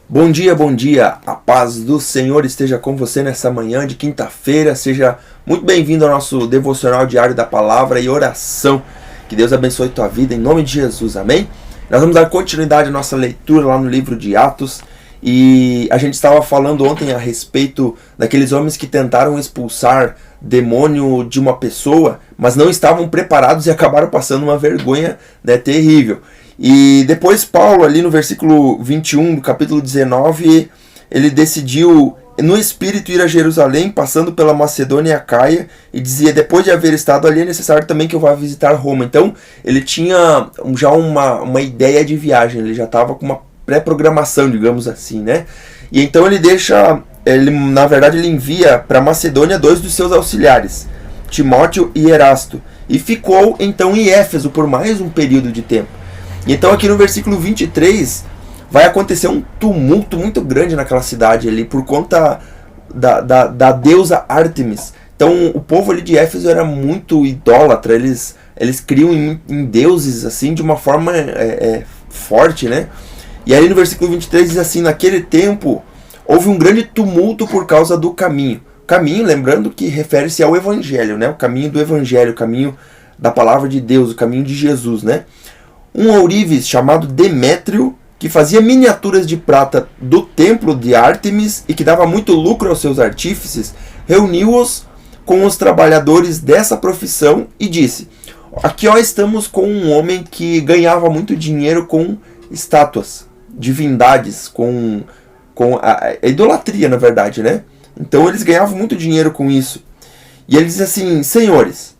Bom dia, a paz do Senhor esteja com você nessa manhã de quinta-feira, seja muito bem-vindo ao nosso devocional diário da palavra e oração, que Deus abençoe tua vida em nome de Jesus, amém? Nós vamos dar continuidade à nossa leitura lá no livro de Atos, e a gente estava falando ontem a respeito daqueles homens que tentaram expulsar demônio de uma pessoa, mas não estavam preparados e acabaram passando uma vergonha, terrível. E depois Paulo, ali no versículo 21 do capítulo 19, ele decidiu no Espírito ir a Jerusalém, passando pela Macedônia e Acaia, e dizia, depois de haver estado ali, é necessário também que eu vá visitar Roma. Então, ele tinha já uma ideia de viagem, ele já estava com uma pré-programação, digamos assim, né? E então na verdade ele envia para Macedônia 2 dos seus auxiliares, Timóteo e Erasto, e ficou então em Éfeso por mais um período de tempo. Então aqui no versículo 23 vai acontecer um tumulto muito grande naquela cidade ali por conta da deusa Ártemis. Então o povo ali de Éfeso era muito idólatra, eles criam em deuses assim de uma forma forte, né? E aí no versículo 23 diz assim, naquele tempo houve um grande tumulto por causa do caminho. Caminho, lembrando que refere-se ao evangelho, né? O caminho do evangelho, o caminho da palavra de Deus, o caminho de Jesus, né? Um ourives chamado Demétrio, que fazia miniaturas de prata do templo de Ártemis e que dava muito lucro aos seus artífices, reuniu-os com os trabalhadores dessa profissão e disse, aqui estamos com um homem que ganhava muito dinheiro com estátuas, divindades, com a idolatria, na verdade, né? Então eles ganhavam muito dinheiro com isso. E ele diz assim, senhores,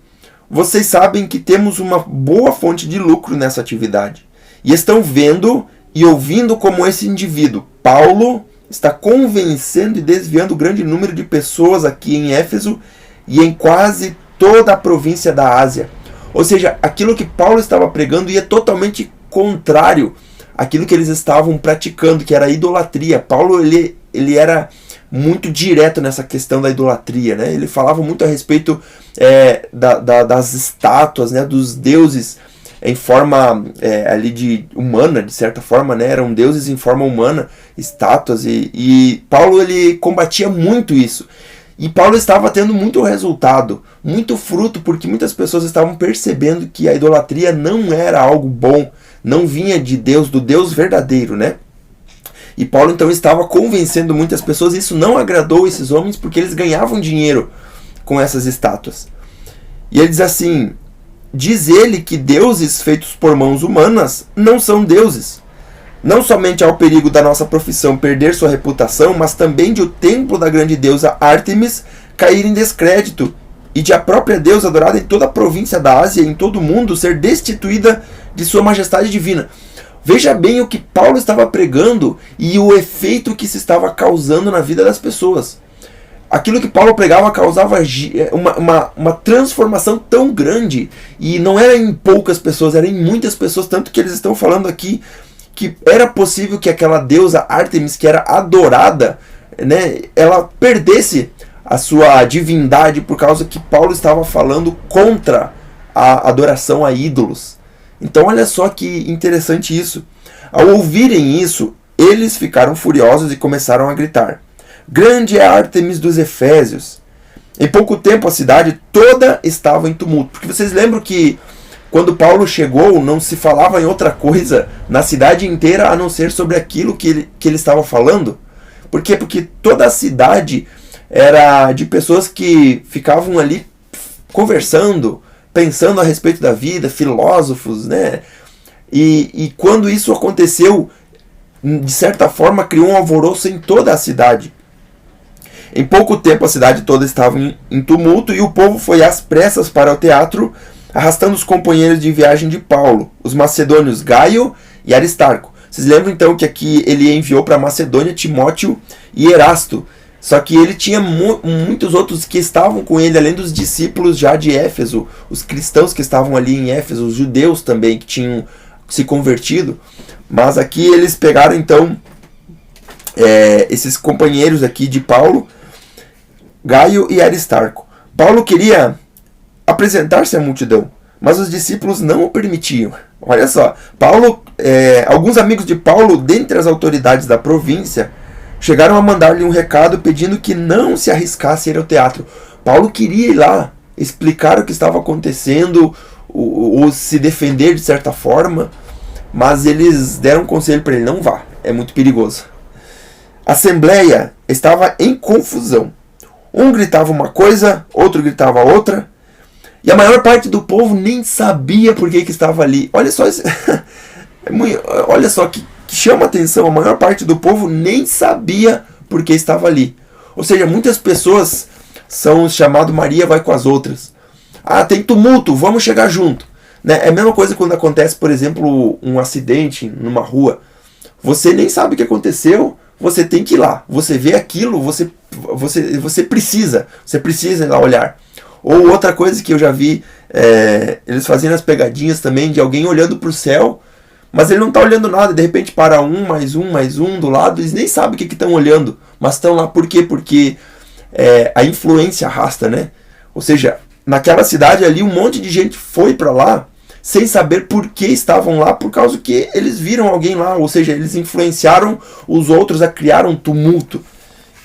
vocês sabem que temos uma boa fonte de lucro nessa atividade. E estão vendo e ouvindo como esse indivíduo, Paulo, está convencendo e desviando um grande número de pessoas aqui em Éfeso e em quase toda a província da Ásia. Ou seja, aquilo que Paulo estava pregando ia totalmente contrário àquilo que eles estavam praticando, que era a idolatria. Paulo ele era muito direto nessa questão da idolatria, né? Ele falava muito a respeito das estátuas, né? Dos deuses em forma ali humana, de certa forma, né? Eram deuses em forma humana, estátuas, e Paulo ele combatia muito isso. E Paulo estava tendo muito resultado, muito fruto, porque muitas pessoas estavam percebendo que a idolatria não era algo bom, não vinha de Deus, do Deus verdadeiro, né? E Paulo então estava convencendo muitas pessoas, e isso não agradou esses homens porque eles ganhavam dinheiro com essas estátuas. E ele diz assim, diz ele que deuses feitos por mãos humanas não são deuses. Não somente há o perigo da nossa profissão perder sua reputação, mas também de o templo da grande deusa Ártemis cair em descrédito e de a própria deusa adorada em toda a província da Ásia e em todo o mundo ser destituída de sua majestade divina. Veja bem o que Paulo estava pregando e o efeito que se estava causando na vida das pessoas. Aquilo que Paulo pregava causava uma transformação tão grande, e não era em poucas pessoas, era em muitas pessoas, tanto que eles estão falando aqui que era possível que aquela deusa Ártemis, que era adorada, né, ela perdesse a sua divindade por causa que Paulo estava falando contra a adoração a ídolos. Então olha só que interessante isso. Ao ouvirem isso, eles ficaram furiosos e começaram a gritar, grande é a Ártemis dos Efésios. Em pouco tempo a cidade toda estava em tumulto. Porque vocês lembram que quando Paulo chegou não se falava em outra coisa na cidade inteira a não ser sobre aquilo que ele estava falando? Por quê? Porque toda a cidade era de pessoas que ficavam ali conversando, pensando a respeito da vida, filósofos, né? E quando isso aconteceu, de certa forma criou um alvoroço em toda a cidade. Em pouco tempo a cidade toda estava em tumulto e o povo foi às pressas para o teatro, arrastando os companheiros de viagem de Paulo, os macedônios Gaio e Aristarco. Vocês lembram então que aqui ele enviou para Macedônia Timóteo e Erasto. Só que ele tinha muitos outros que estavam com ele, além dos discípulos já de Éfeso, os cristãos que estavam ali em Éfeso, os judeus também que tinham se convertido. Mas aqui eles pegaram então esses companheiros aqui de Paulo, Gaio e Aristarco. Paulo queria apresentar-se à multidão, mas os discípulos não o permitiam. Olha só, alguns amigos de Paulo, dentre as autoridades da província, chegaram a mandar-lhe um recado pedindo que não se arriscasse a ir ao teatro. Paulo queria ir lá, explicar o que estava acontecendo, ou se defender de certa forma, mas eles deram um conselho para ele: não vá, é muito perigoso. A assembleia estava em confusão. Um gritava uma coisa, outro gritava outra, e a maior parte do povo nem sabia por que estava ali. Olha só, olha só que chama a atenção, a maior parte do povo nem sabia por que estava ali. Ou seja, muitas pessoas são chamadas Maria vai com as outras. Ah, tem tumulto, vamos chegar junto. Né? É a mesma coisa quando acontece, por exemplo, um acidente numa rua. Você nem sabe o que aconteceu, você tem que ir lá. Você vê aquilo, você precisa ir lá olhar. Ou outra coisa que eu já vi, eles fazendo as pegadinhas também de alguém olhando para o céu, mas ele não está olhando nada, de repente para mais um do lado, eles nem sabem o que estão olhando, mas estão lá por quê? Porque a influência arrasta, né? Ou seja, naquela cidade ali um monte de gente foi para lá sem saber por que estavam lá, por causa que eles viram alguém lá, ou seja, eles influenciaram os outros a criar um tumulto.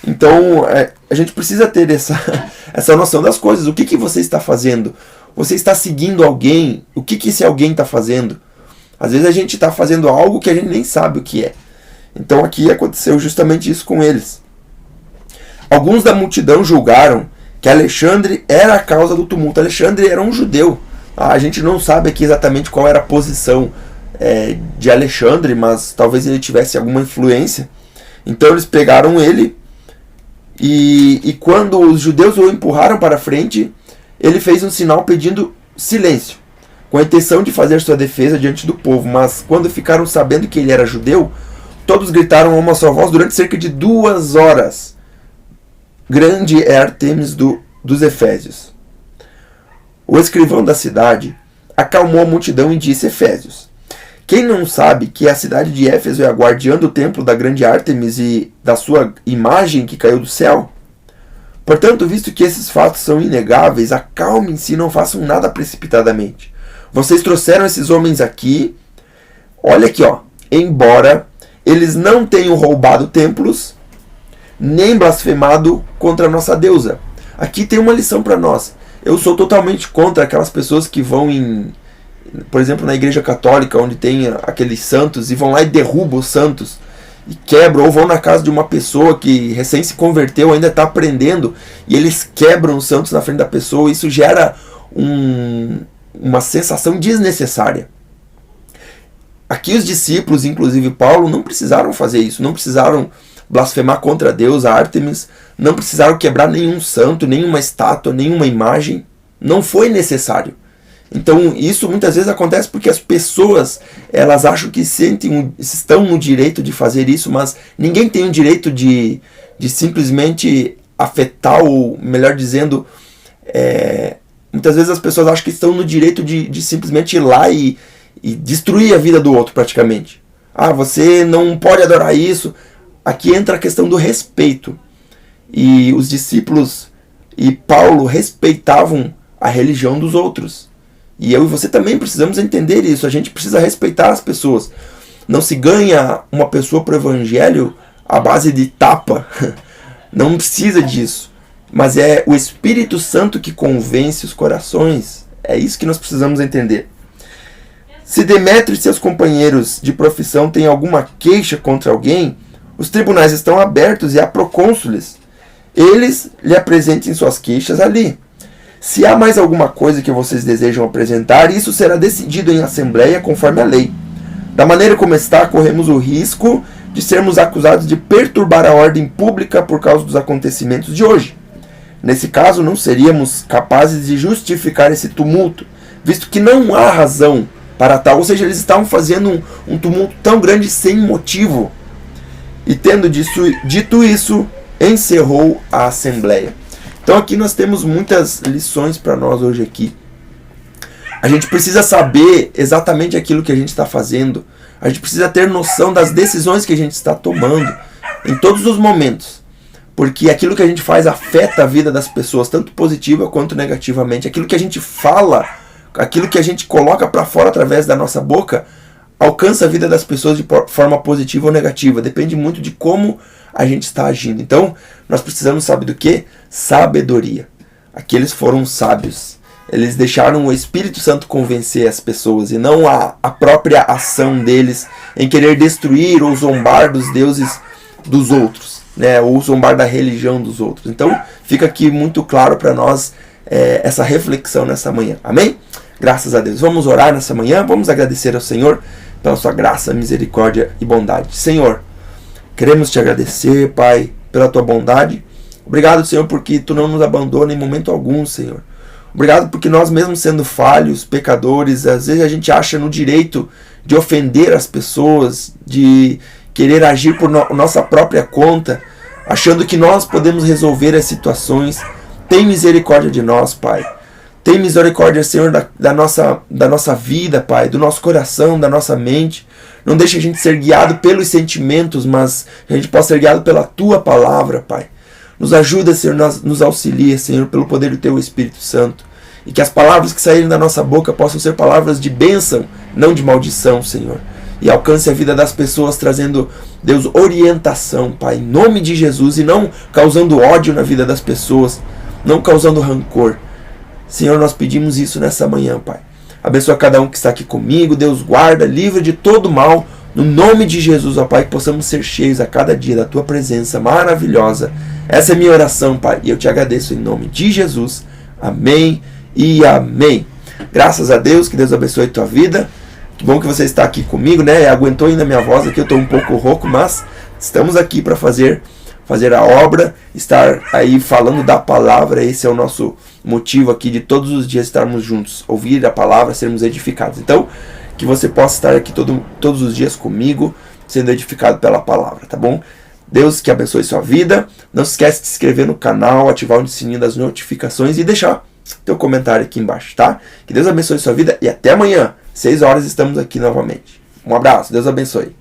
Então a gente precisa ter essa noção das coisas. O que você está fazendo? Você está seguindo alguém? O que esse alguém está fazendo? Às vezes a gente está fazendo algo que a gente nem sabe o que é. Então aqui aconteceu justamente isso com eles. Alguns da multidão julgaram que Alexandre era a causa do tumulto. Alexandre era um judeu. A gente não sabe aqui exatamente qual era a posição de Alexandre, mas talvez ele tivesse alguma influência. Então eles pegaram ele e quando os judeus o empurraram para frente, ele fez um sinal pedindo silêncio, com a intenção de fazer sua defesa diante do povo. Mas quando ficaram sabendo que ele era judeu, todos gritaram a uma só voz durante cerca de 2 horas: grande é Artemis dos Efésios. O escrivão da cidade acalmou a multidão e disse: Efésios, quem não sabe que a cidade de Éfeso é a guardiã do templo da grande Ártemis e da sua imagem que caiu do céu? Portanto, visto que esses fatos são inegáveis, acalmem-se e não façam nada precipitadamente. Vocês trouxeram esses homens aqui, olha aqui, embora eles não tenham roubado templos, nem blasfemado contra a nossa deusa. Aqui tem uma lição para nós. Eu sou totalmente contra aquelas pessoas que vão por exemplo, na igreja católica, onde tem aqueles santos, e vão lá e derrubam os santos, e quebram, ou vão na casa de uma pessoa que recém se converteu, ainda está aprendendo, e eles quebram os santos na frente da pessoa. Isso gera uma sensação desnecessária. Aqui os discípulos, inclusive Paulo, não precisaram fazer isso, não precisaram blasfemar contra Deus, a Ártemis, não precisaram quebrar nenhum santo, nenhuma estátua, nenhuma imagem. Não foi necessário. Então isso muitas vezes acontece porque as pessoas, elas acham que estão no direito de fazer isso, mas ninguém tem o direito de simplesmente afetar, ou melhor dizendo, muitas vezes as pessoas acham que estão no direito de simplesmente ir lá e destruir a vida do outro praticamente. Ah, você não pode adorar isso. Aqui entra a questão do respeito. E os discípulos e Paulo respeitavam a religião dos outros. E eu e você também precisamos entender isso. A gente precisa respeitar as pessoas. Não se ganha uma pessoa para o evangelho à base de tapa. Não precisa disso. Mas é o Espírito Santo que convence os corações. É isso que nós precisamos entender. Se Demétrio e seus companheiros de profissão têm alguma queixa contra alguém, os tribunais estão abertos e há procônsules. Eles lhe apresentem suas queixas ali. Se há mais alguma coisa que vocês desejam apresentar, isso será decidido em assembleia conforme a lei. Da maneira como está, corremos o risco de sermos acusados de perturbar a ordem pública por causa dos acontecimentos de hoje. Nesse caso, não seríamos capazes de justificar esse tumulto, visto que não há razão para tal. Ou seja, eles estavam fazendo um tumulto tão grande sem motivo. E tendo dito isso, encerrou a assembleia. Então aqui nós temos muitas lições para nós hoje aqui. A gente precisa saber exatamente aquilo que a gente está fazendo. A gente precisa ter noção das decisões que a gente está tomando em todos os momentos. Porque aquilo que a gente faz afeta a vida das pessoas, tanto positiva quanto negativamente. Aquilo que a gente fala aquilo que a gente coloca para fora através da nossa boca alcança a vida das pessoas de forma positiva ou negativa. Depende muito de como a gente está agindo. Então, nós precisamos, sabe do quê? Sabedoria. Aqueles foram sábios. Eles deixaram o Espírito Santo convencer as pessoas e não a própria ação deles em querer destruir ou zombar dos deuses dos outros, né? Ou zombar da religião dos outros. Então, fica aqui muito claro para nós essa reflexão nessa manhã. Amém? Graças a Deus. Vamos orar nessa manhã, vamos agradecer ao Senhor pela sua graça, misericórdia e bondade. Senhor, queremos te agradecer, Pai, pela tua bondade. Obrigado, Senhor, porque tu não nos abandona em momento algum, Senhor. Obrigado porque nós, mesmo sendo falhos, pecadores, às vezes a gente acha no direito de ofender as pessoas, de querer agir por nossa própria conta, achando que nós podemos resolver as situações. Tem misericórdia de nós, Pai. Tem misericórdia, Senhor, da nossa vida, Pai, do nosso coração, da nossa mente. Não deixe a gente ser guiado pelos sentimentos, mas a gente possa ser guiado pela Tua palavra, Pai. Nos ajuda, Senhor, nos auxilia, Senhor, pelo poder do Teu Espírito Santo. E que as palavras que saírem da nossa boca possam ser palavras de bênção, não de maldição, Senhor. E alcance a vida das pessoas, trazendo, Deus, orientação, Pai, em nome de Jesus, e não causando ódio na vida das pessoas, não causando rancor. Senhor, nós pedimos isso nessa manhã, Pai. Abençoa cada um que está aqui comigo. Deus guarda, livra de todo mal. No nome de Jesus, ó Pai, que possamos ser cheios a cada dia da Tua presença maravilhosa. Essa é a minha oração, Pai. E eu te agradeço em nome de Jesus. Amém e amém. Graças a Deus, que Deus abençoe a tua vida. Que bom que você está aqui comigo, né? Aguentou ainda a minha voz aqui, eu estou um pouco rouco, mas estamos aqui para fazer a obra, estar aí falando da palavra. Esse é o nosso motivo aqui de todos os dias estarmos juntos, ouvir a palavra, sermos edificados. Então, que você possa estar aqui todos os dias comigo, sendo edificado pela palavra, tá bom? Deus que abençoe sua vida. Não se esquece de se inscrever no canal, ativar o sininho das notificações e deixar teu comentário aqui embaixo, tá? Que Deus abençoe sua vida e até amanhã, 6 horas, estamos aqui novamente. Um abraço, Deus abençoe.